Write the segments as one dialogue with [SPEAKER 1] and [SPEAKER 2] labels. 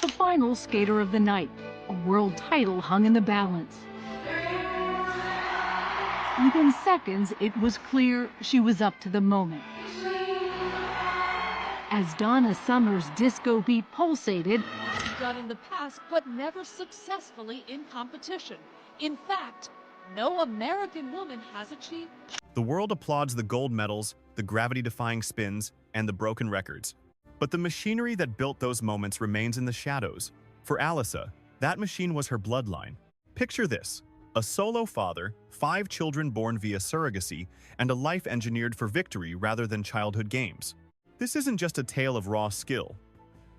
[SPEAKER 1] The final skater of the night, a world title hung in the balance. Within seconds, it was clear she was up to the moment. As Donna Summer's disco beat pulsated,
[SPEAKER 2] done in the past, but never successfully in competition. In fact, no American woman has achieved.
[SPEAKER 3] The world applauds the gold medals, the gravity-defying spins, and the broken records. But the machinery that built those moments remains in the shadows. For Alysa, that machine was her bloodline. Picture this: a solo father, 5 children born via surrogacy, and a life engineered for victory rather than childhood games. This isn't just a tale of raw skill.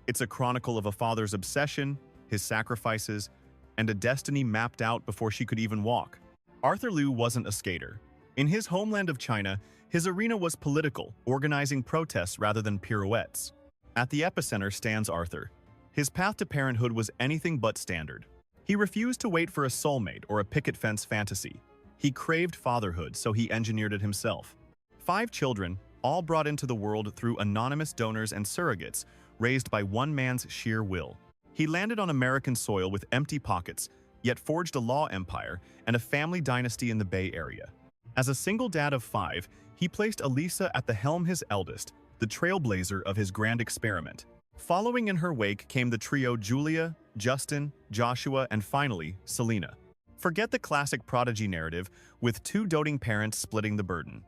[SPEAKER 3] It's a chronicle of a father's obsession, his sacrifices, and a destiny mapped out before she could even walk. Arthur Liu wasn't a skater. In his homeland of China, his arena was political, organizing protests rather than pirouettes. At the epicenter stands Arthur. His path to parenthood was anything but standard. He refused to wait for a soulmate or a picket fence fantasy. He craved fatherhood, so he engineered it himself. 5 children, all brought into the world through anonymous donors and surrogates, raised by one man's sheer will. He landed on American soil with empty pockets, yet forged a law empire and a family dynasty in the Bay Area. As a single dad of 5, he placed Alysa at the helm, his eldest, the trailblazer of his grand experiment. Following in her wake came the trio Julia, Justin, Joshua, and finally, Selena. Forget the classic prodigy narrative, with 2 doting parents splitting the burden.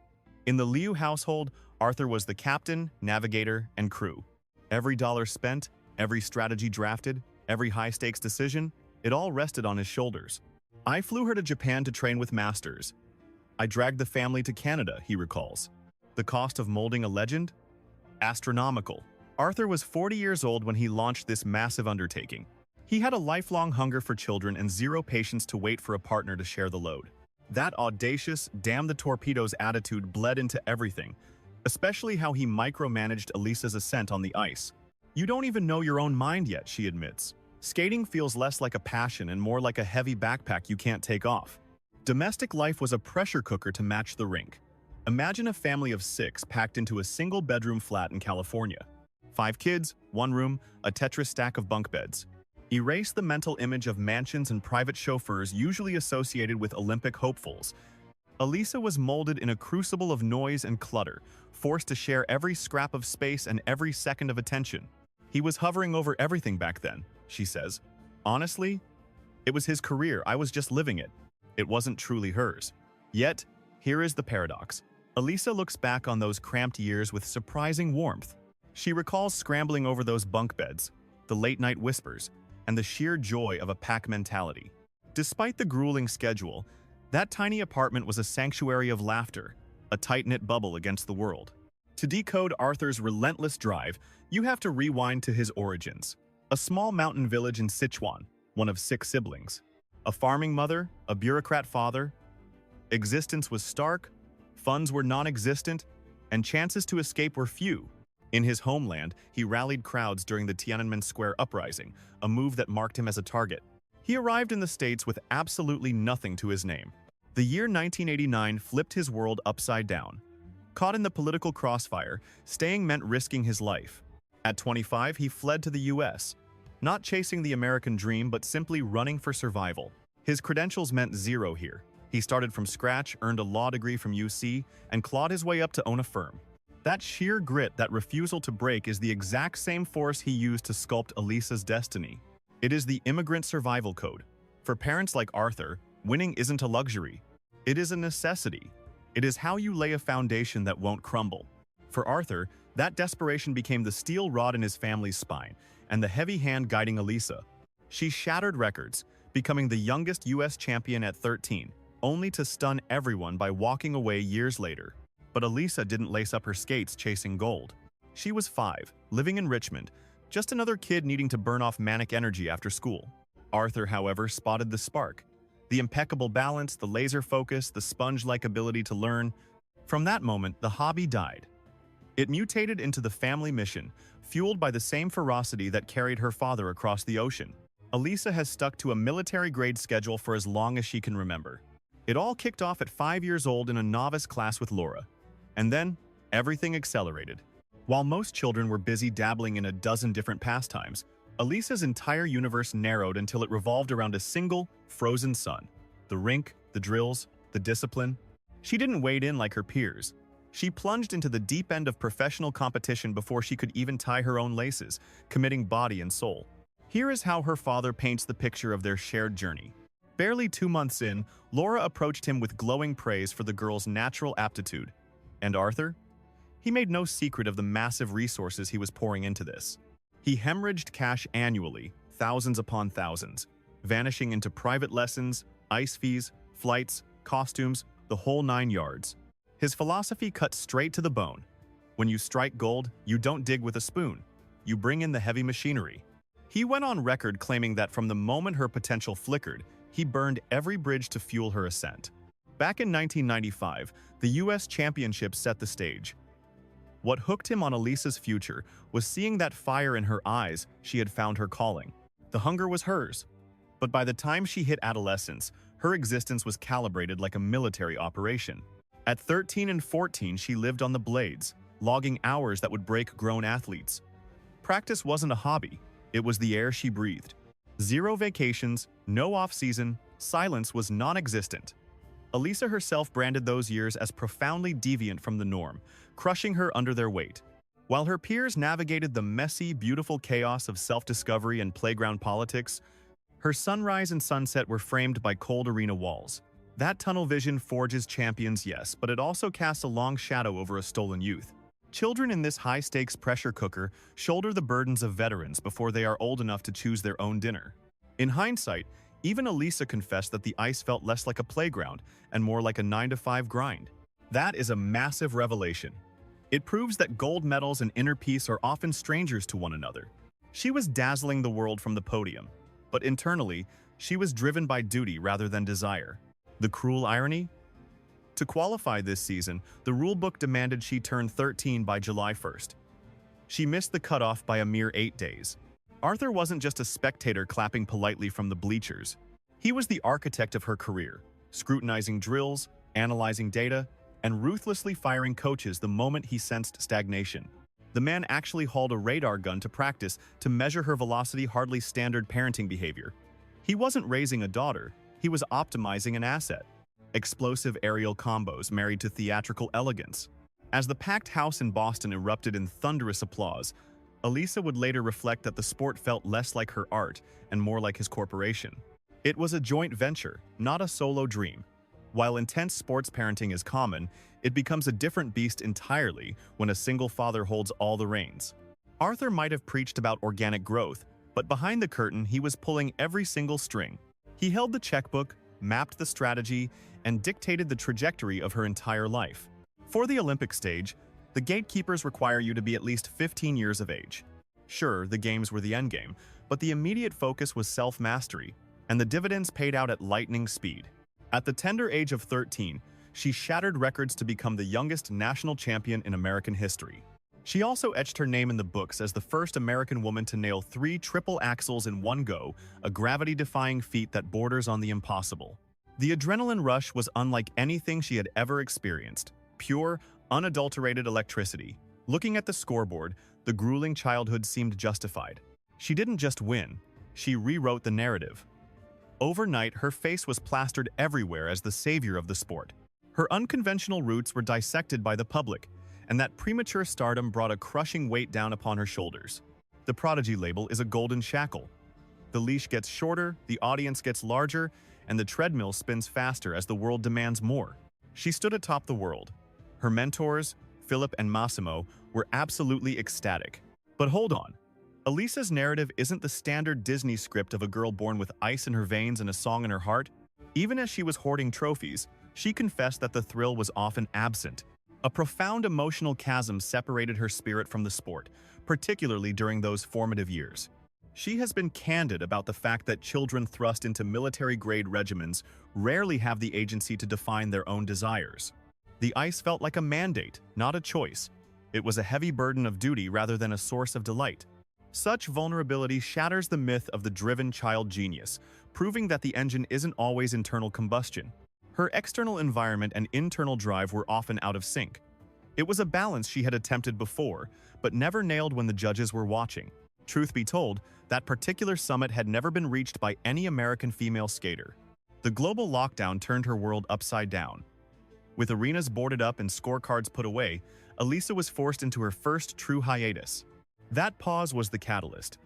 [SPEAKER 3] In the Liu household, Arthur was the captain, navigator, and crew. Every dollar spent, every strategy drafted, every high-stakes decision, it all rested on his shoulders. "I flew her to Japan to train with masters. I dragged the family to Canada," he recalls. The cost of molding a legend? Astronomical. Arthur was 40 years old when he launched this massive undertaking. He had a lifelong hunger for children and zero patience to wait for a partner to share the load. That audacious, damn the torpedoes attitude bled into everything, especially how he micromanaged Alysa's ascent on the ice. "You don't even know your own mind yet," she admits. "Skating feels less like a passion and more like a heavy backpack you can't take off." Domestic life was a pressure cooker to match the rink. Imagine a family of 6 packed into a single-bedroom flat in California. 5 kids, 1 room, a Tetris stack of bunk beds. Erase the mental image of mansions and private chauffeurs usually associated with Olympic hopefuls. Alysa was molded in a crucible of noise and clutter, forced to share every scrap of space and every second of attention. "He was hovering over everything back then," she says. "Honestly, it was his career, I was just living it. It wasn't truly hers." Yet, here is the paradox. Alysa looks back on those cramped years with surprising warmth. She recalls scrambling over those bunk beds, the late-night whispers, and the sheer joy of a pack mentality. Despite the grueling schedule, that tiny apartment was a sanctuary of laughter, a tight-knit bubble against the world. To decode Arthur's relentless drive, you have to rewind to his origins. A small mountain village in Sichuan, one of 6 siblings. A farming mother, a bureaucrat father. Existence was stark, funds were non-existent, and chances to escape were few. In his homeland, he rallied crowds during the Tiananmen Square uprising, a move that marked him as a target. He arrived in the States with absolutely nothing to his name. The year 1989 flipped his world upside down. Caught in the political crossfire, staying meant risking his life. At 25, he fled to the US, not chasing the American dream, but simply running for survival. His credentials meant zero here. He started from scratch, earned a law degree from UC, and clawed his way up to own a firm. That sheer grit, that refusal to break, is the exact same force he used to sculpt Alysa's destiny. It is the immigrant survival code. For parents like Arthur, winning isn't a luxury. It is a necessity. It is how you lay a foundation that won't crumble. For Arthur, that desperation became the steel rod in his family's spine and the heavy hand guiding Alysa. She shattered records, becoming the youngest US champion at 13, only to stun everyone by walking away years later. But Alysa didn't lace up her skates chasing gold. She was 5, living in Richmond, just another kid needing to burn off manic energy after school. Arthur, however, spotted the spark. The impeccable balance, the laser focus, the sponge-like ability to learn. From that moment, the hobby died. It mutated into the family mission, fueled by the same ferocity that carried her father across the ocean. Alysa has stuck to a military-grade schedule for as long as she can remember. It all kicked off at 5 years old in a novice class with Laura. And then, everything accelerated. While most children were busy dabbling in a dozen different pastimes, Alysa's entire universe narrowed until it revolved around a single, frozen sun. The rink, the drills, the discipline. She didn't wade in like her peers. She plunged into the deep end of professional competition before she could even tie her own laces, committing body and soul. Here is how her father paints the picture of their shared journey. Barely 2 months in, Laura approached him with glowing praise for the girl's natural aptitude. And Arthur? He made no secret of the massive resources he was pouring into this. He hemorrhaged cash annually, thousands upon thousands, vanishing into private lessons, ice fees, flights, costumes, the whole 9 yards. His philosophy cut straight to the bone. When you strike gold, you don't dig with a spoon. You bring in the heavy machinery. He went on record claiming that from the moment her potential flickered, he burned every bridge to fuel her ascent. Back in 1995, the US Championship set the stage. What hooked him on Alysa's future was seeing that fire in her eyes. She had found her calling. The hunger was hers. But by the time she hit adolescence, her existence was calibrated like a military operation. At 13 and 14, she lived on the blades, logging hours that would break grown athletes. Practice wasn't a hobby. It was the air she breathed. 0 vacations, no off-season, silence was non-existent. Alysa herself branded those years as profoundly deviant from the norm, crushing her under their weight. While her peers navigated the messy, beautiful chaos of self-discovery and playground politics, her sunrise and sunset were framed by cold arena walls. That tunnel vision forges champions, yes, but it also casts a long shadow over a stolen youth. Children in this high-stakes pressure cooker shoulder the burdens of veterans before they are old enough to choose their own dinner. In hindsight, even Alysa confessed that the ice felt less like a playground and more like a 9-to-5 grind. That is a massive revelation. It proves that gold medals and inner peace are often strangers to one another. She was dazzling the world from the podium, but internally, she was driven by duty rather than desire. The cruel irony? To qualify this season, the rulebook demanded she turn 13 by July 1st. She missed the cutoff by a mere 8 days. Arthur wasn't just a spectator clapping politely from the bleachers. He was the architect of her career, scrutinizing drills, analyzing data, and ruthlessly firing coaches the moment he sensed stagnation. The man actually hauled a radar gun to practice to measure her velocity, hardly standard parenting behavior. He wasn't raising a daughter, he was optimizing an asset. Explosive aerial combos married to theatrical elegance. As the packed house in Boston erupted in thunderous applause, Alysa would later reflect that the sport felt less like her art and more like his corporation. It was a joint venture, not a solo dream. While intense sports parenting is common, it becomes a different beast entirely when a single father holds all the reins. Arthur might have preached about organic growth, but behind the curtain he was pulling every single string. He held the checkbook, mapped the strategy, and dictated the trajectory of her entire life. For the Olympic stage, the gatekeepers require you to be at least 15 years of age. Sure, the games were the endgame, but the immediate focus was self-mastery, and the dividends paid out at lightning speed. At the tender age of 13, she shattered records to become the youngest national champion in American history. She also etched her name in the books as the first American woman to nail 3 triple axels in one go, a gravity-defying feat that borders on the impossible. The adrenaline rush was unlike anything she had ever experienced. Pure, unadulterated electricity. Looking at the scoreboard, the grueling childhood seemed justified. She didn't just win, she rewrote the narrative. Overnight, her face was plastered everywhere as the savior of the sport. Her unconventional roots were dissected by the public, and that premature stardom brought a crushing weight down upon her shoulders. The prodigy label is a golden shackle. The leash gets shorter, the audience gets larger, and the treadmill spins faster as the world demands more. She stood atop the world. Her mentors, Philip and Massimo, were absolutely ecstatic. But hold on. Alysa's narrative isn't the standard Disney script of a girl born with ice in her veins and a song in her heart. Even as she was hoarding trophies, she confessed that the thrill was often absent. A profound emotional chasm separated her spirit from the sport, particularly during those formative years. She has been candid about the fact that children thrust into military-grade regimens rarely have the agency to define their own desires. The ice felt like a mandate, not a choice. It was a heavy burden of duty rather than a source of delight. Such vulnerability shatters the myth of the driven child genius, proving that the engine isn't always internal combustion. Her external environment and internal drive were often out of sync. It was a balance she had attempted before, but never nailed when the judges were watching. Truth be told, that particular summit had never been reached by any American female skater. The global lockdown turned her world upside down. With arenas boarded up and scorecards put away, Alysa was forced into her first true hiatus. That pause was the catalyst.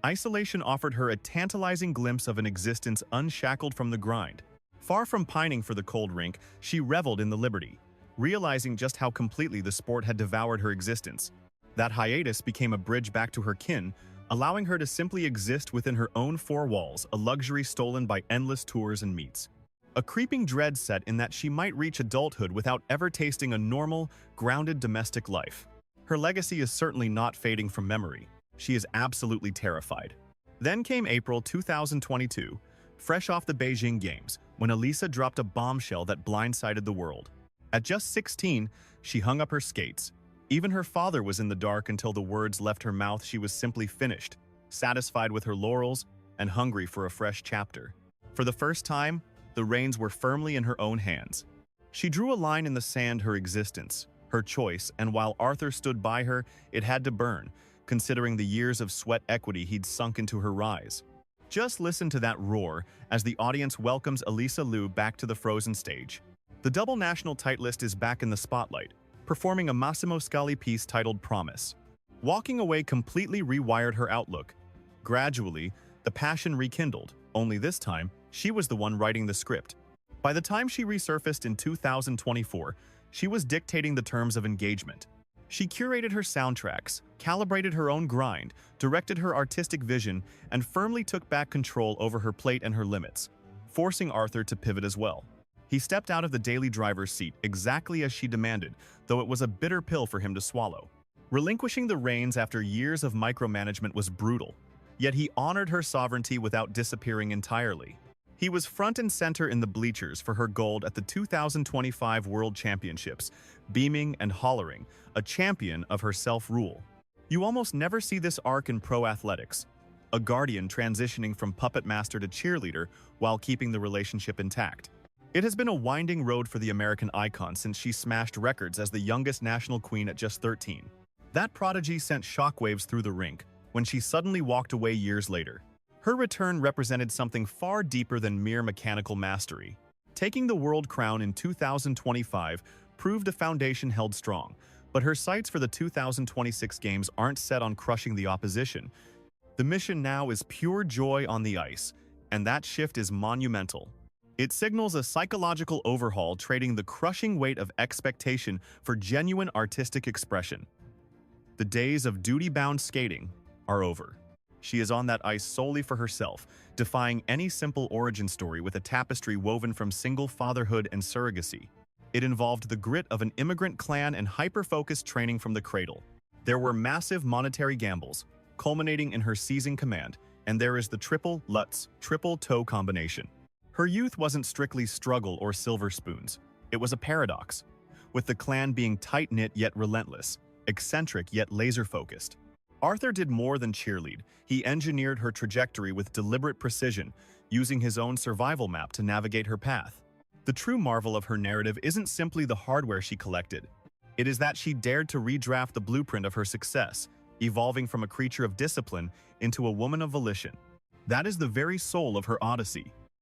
[SPEAKER 3] Isolation offered her a tantalizing glimpse of an existence unshackled from the grind. Far from pining for the cold rink, she reveled in the liberty, realizing just how completely the sport had devoured her existence. That hiatus became a bridge back to her kin, allowing her to simply exist within her own four walls, a luxury stolen by endless tours and meets. A creeping dread set in that she might reach adulthood without ever tasting a normal, grounded domestic life. Her legacy is certainly not fading from memory. She is absolutely terrified. Then came April 2022, fresh off the Beijing Games, when Alysa dropped a bombshell that blindsided the world. At just 16, she hung up her skates. Even her father was in the dark until the words left her mouth. She was simply finished, satisfied with her laurels, and hungry for a fresh chapter. For the first time, the reins were firmly in her own hands. She drew a line in the sand, her existence, her choice, and while Arthur stood by her, it had to burn, considering the years of sweat equity he'd sunk into her rise. Just listen to that roar as the audience welcomes Alysa Liu back to the frozen stage. The double national titleist is back in the spotlight, performing a Massimo Scali piece titled Promise. Walking away completely rewired her outlook. Gradually, the passion rekindled, only this time, she was the one writing the script. By the time she resurfaced in 2024, she was dictating the terms of engagement. She curated her soundtracks, calibrated her own grind, directed her artistic vision, and firmly took back control over her plate and her limits, forcing Arthur to pivot as well. He stepped out of the daily driver's seat exactly as she demanded, though it was a bitter pill for him to swallow. Relinquishing the reins after years of micromanagement was brutal, yet he honored her sovereignty without disappearing entirely. He was front and center in the bleachers for her gold at the 2025 World Championships, beaming and hollering, a champion of her self-rule. You almost never see this arc in pro athletics, a guardian transitioning from puppet master to cheerleader while keeping the relationship intact. It has been a winding road for the American icon since she smashed records as the youngest national queen at just 13. That prodigy sent shockwaves through the rink when she suddenly walked away years later. Her return represented something far deeper than mere mechanical mastery. Taking the world crown in 2025 proved a foundation held strong, but her sights for the 2026 games aren't set on crushing the opposition. The mission now is pure joy on the ice, and that shift is monumental. It signals a psychological overhaul, trading the crushing weight of expectation for genuine artistic expression. The days of duty-bound skating are over. She is on that ice solely for herself, defying any simple origin story with a tapestry woven from single fatherhood and surrogacy. It involved the grit of an immigrant clan and hyper-focused training from the cradle. There were massive monetary gambles, culminating in her seizing command, and there is the triple Lutz, triple toe combination. Her youth wasn't strictly struggle or silver spoons. It was a paradox, with the clan being tight-knit yet relentless, eccentric yet laser-focused. Arthur did more than cheerlead. He engineered her trajectory with deliberate precision, using his own survival map to navigate her path. The true marvel of her narrative isn't simply the hardware she collected. It is that she dared to redraft the blueprint of her success, evolving from a creature of discipline into a woman of volition. That is the very soul of her odyssey.